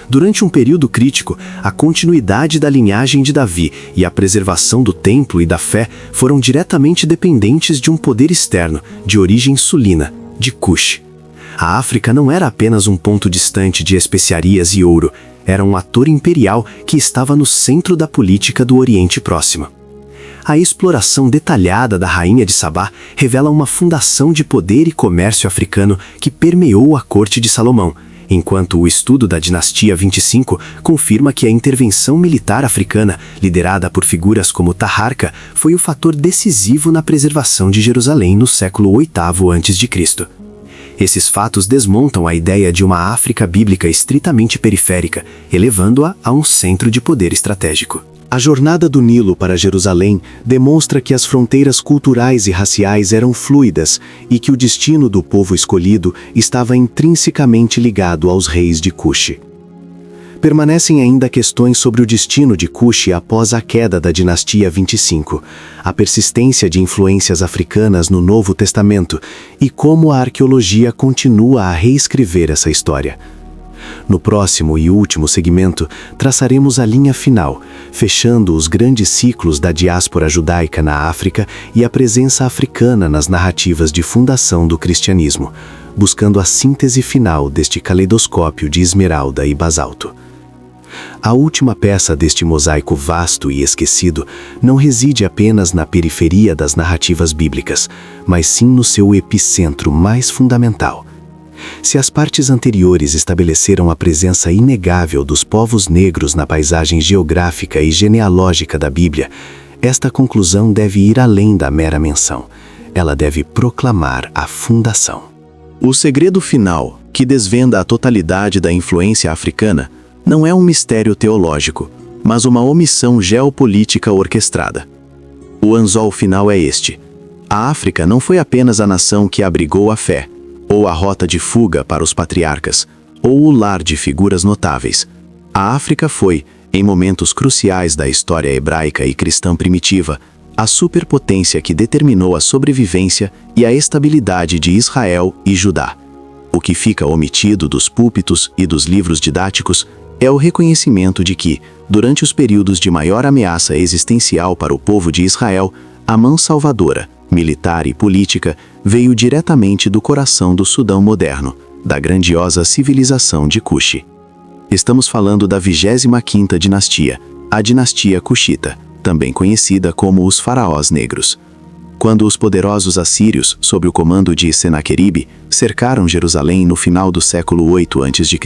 Speaker 2: Durante um período crítico, a continuidade da linhagem de Davi e a preservação do templo e da fé foram diretamente dependentes de um poder externo, de origem sulina, de Cush. A África não era apenas um ponto distante de especiarias e ouro, era um ator imperial que estava no centro da política do Oriente Próximo. A exploração detalhada da rainha de Sabá revela uma fundação de poder e comércio africano que permeou a corte de Salomão, enquanto o estudo da dinastia 25 confirma que a intervenção militar africana, liderada por figuras como Taharka, foi o fator decisivo na preservação de Jerusalém no século VIII a.C. Esses fatos desmontam a ideia de uma África bíblica estritamente periférica, elevando-a a um centro de poder estratégico. A jornada do Nilo para Jerusalém demonstra que as fronteiras culturais e raciais eram fluidas e que o destino do povo escolhido estava intrinsecamente ligado aos reis de Cuxi. Permanecem ainda questões sobre o destino de Cuxi após a queda da dinastia 25, a persistência de influências africanas no Novo Testamento e como a arqueologia continua a reescrever essa história. No próximo e último segmento, traçaremos a linha final, fechando os grandes ciclos da diáspora judaica na África e a presença africana nas narrativas de fundação do cristianismo, buscando a síntese final deste caleidoscópio de esmeralda e basalto. A última peça deste mosaico vasto e esquecido não reside apenas na periferia das narrativas bíblicas, mas sim no seu epicentro mais fundamental. Se as partes anteriores estabeleceram a presença inegável dos povos negros na paisagem geográfica e genealógica da Bíblia, esta conclusão deve ir além da mera menção. Ela deve proclamar a fundação.
Speaker 3: O segredo final, que desvenda a totalidade da influência africana, não é um mistério teológico, mas uma omissão geopolítica orquestrada. O anzol final é este: a África não foi apenas a nação que abrigou a fé, ou a rota de fuga para os patriarcas, ou o lar de figuras notáveis. A África foi, em momentos cruciais da história hebraica e cristã primitiva, a superpotência que determinou a sobrevivência e a estabilidade de Israel e Judá. O que fica omitido dos púlpitos e dos livros didáticos é o reconhecimento de que, durante os períodos de maior ameaça existencial para o povo de Israel, a mão salvadora, militar e política, veio diretamente do coração do Sudão moderno, da grandiosa civilização de Cuxi. Estamos falando da 25ª dinastia, a dinastia Cuxita, também conhecida como os Faraós Negros. Quando os poderosos assírios, sob o comando de Senaqueribe, cercaram Jerusalém no final do século 8 a.C.,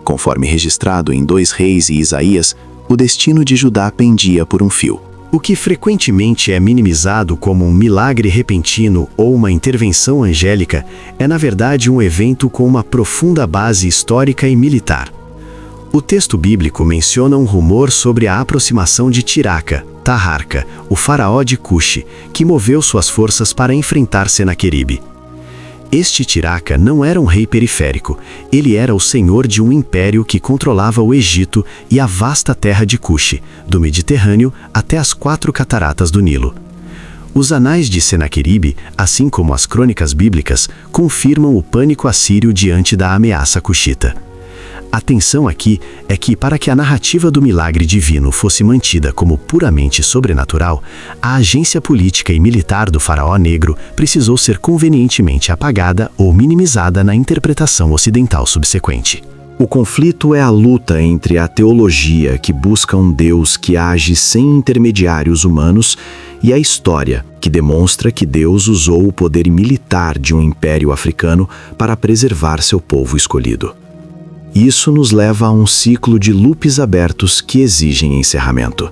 Speaker 3: conforme registrado em 2 Reis e Isaías, o destino de Judá pendia por um fio.
Speaker 1: O que frequentemente é minimizado como um milagre repentino ou uma intervenção angélica é, na verdade, um evento com uma profunda base histórica e militar. O texto bíblico menciona um rumor sobre a aproximação de Tiraka, Taharka, o faraó de Cuxi, que moveu suas forças para enfrentar Senaqueribe. Este Tiraka não era um rei periférico, ele era o senhor de um império que controlava o Egito e a vasta terra de Cuxi, do Mediterrâneo até as 4 cataratas do Nilo. Os anais de Senaqueribe, assim como as crônicas bíblicas, confirmam o pânico assírio diante da ameaça cuxita. A tensão aqui é que, para que a narrativa do milagre divino fosse mantida como puramente sobrenatural, a agência política e militar do faraó negro precisou ser convenientemente apagada ou minimizada na interpretação ocidental subsequente.
Speaker 4: O conflito é a luta entre a teologia, que busca um Deus que age sem intermediários humanos, e a história, que demonstra que Deus usou o poder militar de um império africano para preservar seu povo escolhido. Isso nos leva a um ciclo de loopes abertos que exigem encerramento.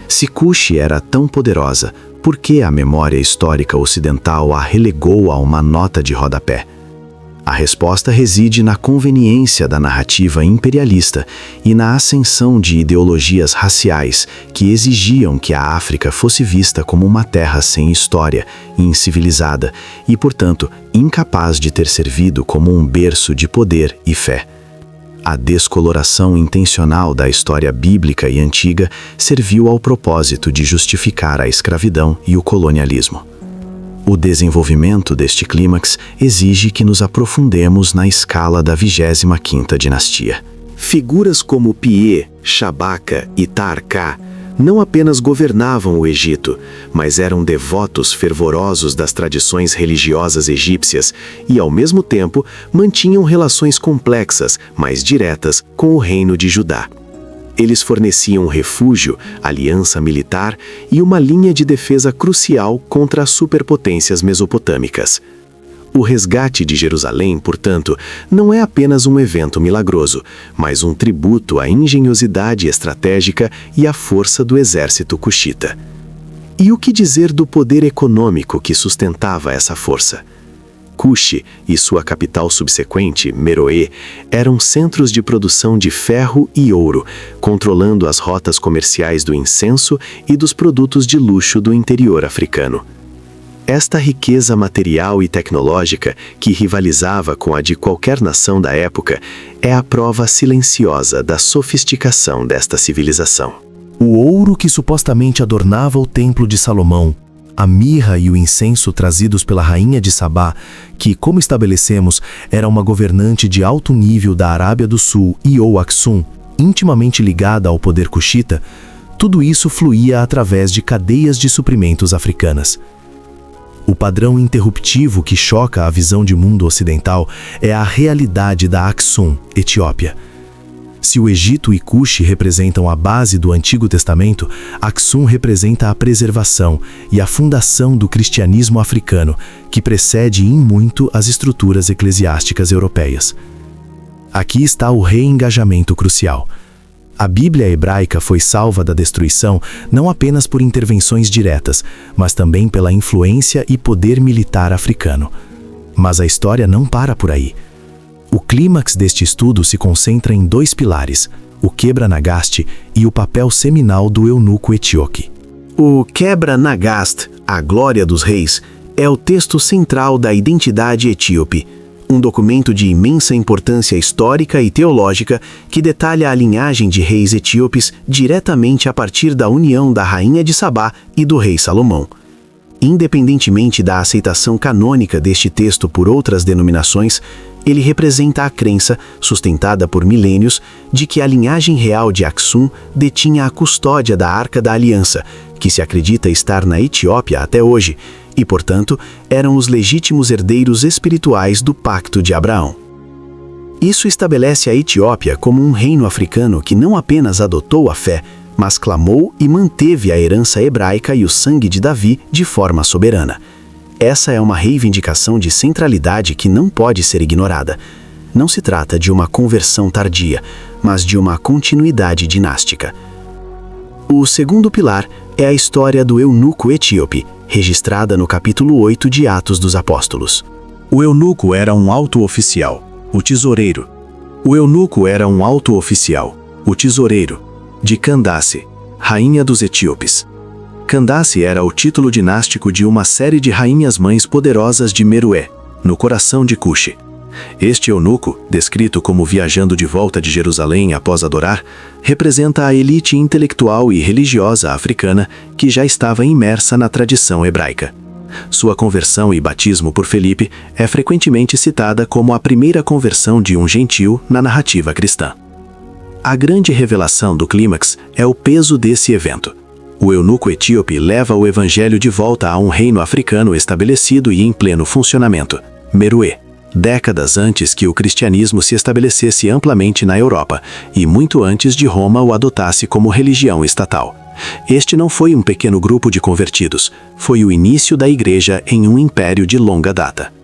Speaker 4: Se Cuxi era tão poderosa, por que a memória histórica ocidental a relegou a uma nota de rodapé? A resposta reside na conveniência da narrativa imperialista e na ascensão de ideologias raciais que exigiam que a África fosse vista como uma terra sem história, incivilizada e, portanto, incapaz de ter servido como um berço de poder e fé. A descoloração intencional da história bíblica e antiga serviu ao propósito de justificar a escravidão e o colonialismo. O desenvolvimento deste clímax exige que nos aprofundemos na escala da 25ª dinastia.
Speaker 2: Figuras como Pie, Shabaka e Taharka não apenas governavam o Egito, mas eram devotos fervorosos das tradições religiosas egípcias e, ao mesmo tempo, mantinham relações complexas, mas diretas, com o reino de Judá. Eles forneciam refúgio, aliança militar e uma linha de defesa crucial contra as superpotências mesopotâmicas. O resgate de Jerusalém, portanto, não é apenas um evento milagroso, mas um tributo à engenhosidade estratégica e à força do exército cuxita. E o que dizer do poder econômico que sustentava essa força? Cuxi e sua capital subsequente, Meroe, eram centros de produção de ferro e ouro, controlando as rotas comerciais do incenso e dos produtos de luxo do interior africano. Esta riqueza material e tecnológica, que rivalizava com a de qualquer nação da época, é a prova silenciosa da sofisticação desta civilização.
Speaker 5: O ouro que supostamente adornava o Templo de Salomão,
Speaker 1: a mirra e o incenso trazidos pela rainha de Sabá, que, como estabelecemos, era uma governante de alto nível da Arábia do Sul e ou Aksum, intimamente ligada ao poder cuxita, tudo isso fluía através de cadeias de suprimentos africanas. O padrão interruptivo que choca a visão de mundo ocidental é a realidade da Aksum, Etiópia. Se o Egito e Cuxi representam a base do Antigo Testamento, Aksum representa a preservação e a fundação do cristianismo africano, que precede em muito as estruturas eclesiásticas europeias. Aqui está o reengajamento crucial. A Bíblia hebraica foi salva da destruição não apenas por intervenções diretas, mas também pela influência e poder militar africano. Mas a história não para por aí. O clímax deste estudo se concentra em dois pilares, o Quebra-Nagast e o papel seminal do eunuco etíope.
Speaker 2: O Quebra-Nagast, a glória dos reis, é o texto central da identidade etíope, um documento de imensa importância histórica e teológica que detalha a linhagem de reis etíopes diretamente a partir da união da rainha de Sabá e do rei Salomão. Independentemente da aceitação canônica deste texto por outras denominações, ele representa a crença, sustentada por milênios, de que a linhagem real de Aksum detinha a custódia da Arca da Aliança, que se acredita estar na Etiópia até hoje, e, portanto, eram os legítimos herdeiros espirituais do Pacto de Abraão. Isso estabelece a Etiópia como um reino africano que não apenas adotou a fé, mas clamou e manteve a herança hebraica e o sangue de Davi de forma soberana. Essa é uma reivindicação de centralidade que não pode ser ignorada. Não se trata de uma conversão tardia, mas de uma continuidade dinástica. O segundo pilar é a história do eunuco etíope, registrada no capítulo 8 de Atos dos Apóstolos.
Speaker 3: O eunuco era um alto oficial, o tesoureiro. O eunuco era um alto oficial, o tesoureiro, de Candace, rainha dos etíopes. Candace era o título dinástico de uma série de rainhas-mães poderosas de Merué, no coração de Cuxi. Este eunuco, descrito como viajando de volta de Jerusalém após adorar, representa a elite intelectual e religiosa africana que já estava imersa na tradição hebraica. Sua conversão e batismo por Felipe é frequentemente citada como a primeira conversão de um gentil na narrativa cristã. A grande revelação do clímax é o peso desse evento. O eunuco etíope leva o evangelho de volta a um reino africano estabelecido e em pleno funcionamento, Merué, décadas antes que o cristianismo se estabelecesse amplamente na Europa e muito antes de Roma o adotasse como religião estatal. Este não foi um pequeno grupo de convertidos, foi o início da igreja em um império de longa data.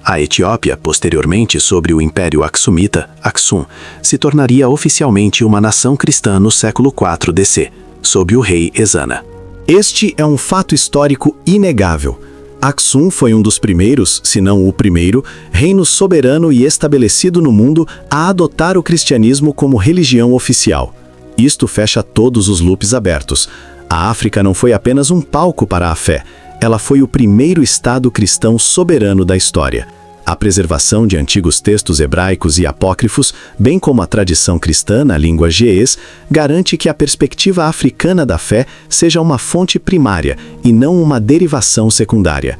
Speaker 3: A Etiópia, posteriormente sobre o Império Aksumita, Aksum, se tornaria oficialmente uma nação cristã no século IV DC, sob o rei Ezana.
Speaker 2: Este é um fato histórico inegável. Aksum foi um dos primeiros, se não o primeiro, reino soberano e estabelecido no mundo a adotar o cristianismo como religião oficial. Isto fecha todos os loops abertos. A África não foi apenas um palco para a fé, ela foi o primeiro Estado cristão soberano da história. A preservação de antigos textos hebraicos e apócrifos, bem como a tradição cristã na língua geês, garante que a perspectiva africana da fé seja uma fonte primária e não uma derivação secundária.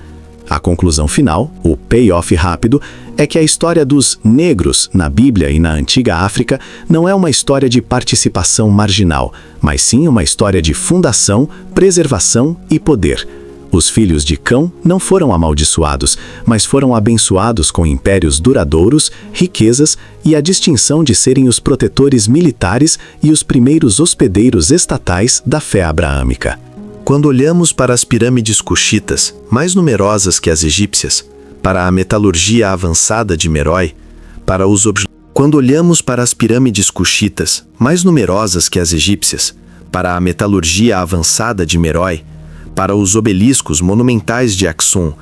Speaker 2: A conclusão final, o payoff rápido, é que a história dos negros na Bíblia e na antiga África não é uma história de participação marginal, mas sim uma história de fundação, preservação e poder. Os filhos de Cão não foram amaldiçoados, mas foram abençoados com impérios duradouros, riquezas e a distinção de serem os protetores militares e os primeiros hospedeiros estatais da fé abraâmica.
Speaker 1: Quando olhamos para as pirâmides cuxitas, mais numerosas que as egípcias, para a metalurgia avançada de Meroe, Quando olhamos para as pirâmides cuxitas, mais numerosas que as egípcias, para a metalurgia avançada de Meroe, para os obeliscos monumentais de Aksum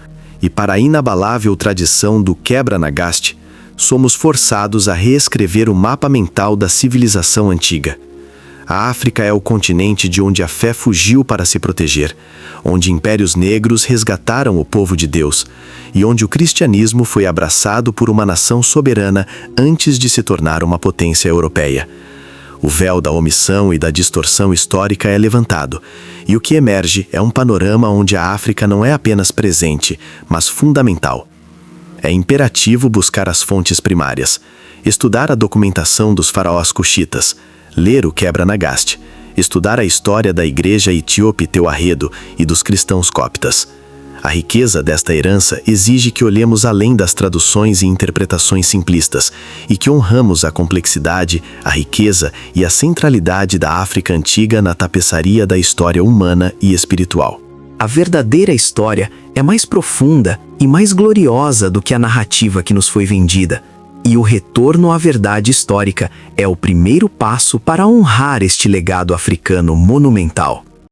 Speaker 1: e para a inabalável tradição do Quebra-Nagast, somos forçados a reescrever o mapa mental da civilização antiga. A África é o continente de onde a fé fugiu para se proteger, onde impérios negros resgataram o povo de Deus e onde o cristianismo foi abraçado por uma nação soberana antes de se tornar uma potência europeia.
Speaker 2: O véu da omissão e da distorção histórica é levantado, e o que emerge é um panorama onde a África não é apenas presente, mas fundamental. É imperativo buscar as fontes primárias, estudar a documentação dos faraós cuxitas, ler o Quebra-Nagast, estudar a história da igreja etíope Teuarredo e dos cristãos coptas. A riqueza desta herança exige que olhemos além das traduções e interpretações simplistas e que honramos a complexidade, a riqueza e a centralidade da África antiga na tapeçaria da história humana e espiritual.
Speaker 5: A verdadeira história é mais profunda e mais gloriosa do que a narrativa que nos foi vendida. E o retorno à verdade histórica é o primeiro passo para honrar este legado africano monumental.